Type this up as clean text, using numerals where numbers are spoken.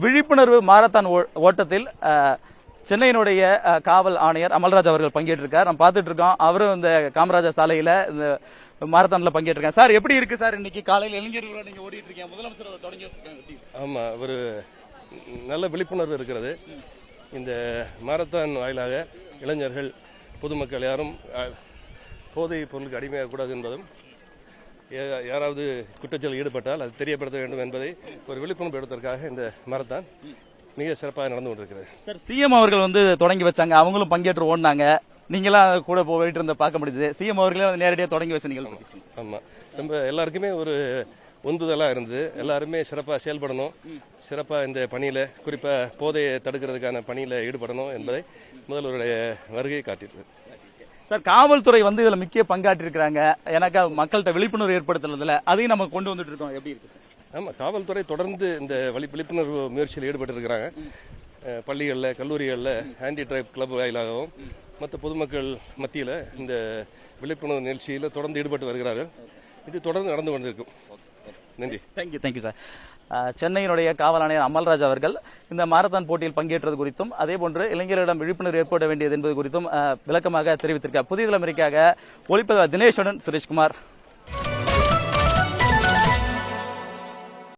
விழிப்புணர்வு மாரத்தான் ஓட்டத்தில் சென்னையினுடைய காவல் ஆணையர் அமல்ராஜ் அவர்கள் பங்கேற்றிருக்கார். நம்ம பார்த்துட்டு இருக்கோம். அவரும் இந்த காமராஜர் சாலையில இந்த மாரத்தான்ல பங்கேற்றிருக்காங்க. சார், எப்படி இருக்கு சார் இன்னைக்கு காலையில் இளைஞர்களோட நீங்க ஓடிட்டு இருக்கீங்க? முதலமைச்சர் தொடங்கி வச்சிருக்காங்க. ஆமா, ஒரு நல்ல விழிப்புணர்வு இருக்கிறது. இந்த மாரத்தான் வாயிலாக இளைஞர்கள் பொதுமக்கள் யாரும் போதைப் பொருளுக்கு அடிமையாகக்கூடாது என்பதும் யாராவது குற்றச்செயலில் ஈடுபட்டால் அது தெரியப்படுத்த வேண்டும் என்பதை ஒரு விழிப்புணர்வு எடுப்பதற்காக இந்த மாரத்தான் மிக சிறப்பாக நடந்து கொண்டிருக்கிறது. சார், சிஎம் அவர்கள் தொடங்கி வச்சாங்க, அவங்களும் பங்கேற்று ஓடினாங்க. நீங்களாம் கூட போயிட்டு இருந்த பார்க்க முடியுது. சிஎம் அவர்களே நேரடியாக தொடங்கி வச்ச நிகழ்வு. ஆமா, நம்ம எல்லாருக்குமே ஒரு உந்துதலா இருந்தது. எல்லாருமே சிறப்பாக செயல்படணும், சிறப்பாக இந்த பணியில குறிப்பா போதையை தடுக்கிறதுக்கான பணியில ஈடுபடணும் என்பதை முதல்வருடைய வருகையை காட்டியிருக்கு. சார், காவல்துறை இதுல முக்கிய பங்காற்றி இருக்காங்க. எனக்கு மக்கள்கிட்ட விழிப்புணர்வு ஏற்படுத்துறதுல அதையும் நம்ம கொண்டு வந்துட்டு இருக்கோம். எப்படி இருக்கு சார்? ஆமா, காவல்துறை தொடர்ந்து இந்த விழிப்புணர்வு முயற்சியில் ஈடுபட்டு இருக்கிறாங்க. பள்ளிகளில், கல்லூரிகளில் ஆன்டி ட்ரைப் கிளப் வாயிலாகவும் மற்ற பொதுமக்கள் மத்தியில் இந்த விழிப்புணர்வு நிகழ்ச்சியில் தொடர்ந்து ஈடுபட்டு வருகிறார்கள். இது தொடர்ந்து நடந்து கொண்டிருக்கும். நன்றி. Thank you sir. சென்னையினுடைய காவல் ஆணையர் அமல்ராஜ் அவர்கள் இந்த மாரத்தான் போட்டியில் பங்கேற்றது குறித்தும் அதேபோன்று இளைஞர்களிடம் விழிப்புணர்வு ஏற்பட வேண்டியது என்பது குறித்தும் விளக்கமாக தெரிவித்திருக்கார். புதிய தலைமுறைக்காக ஒளிப்பதிவாளர் தினேஷுடன் சுரேஷ்குமார்.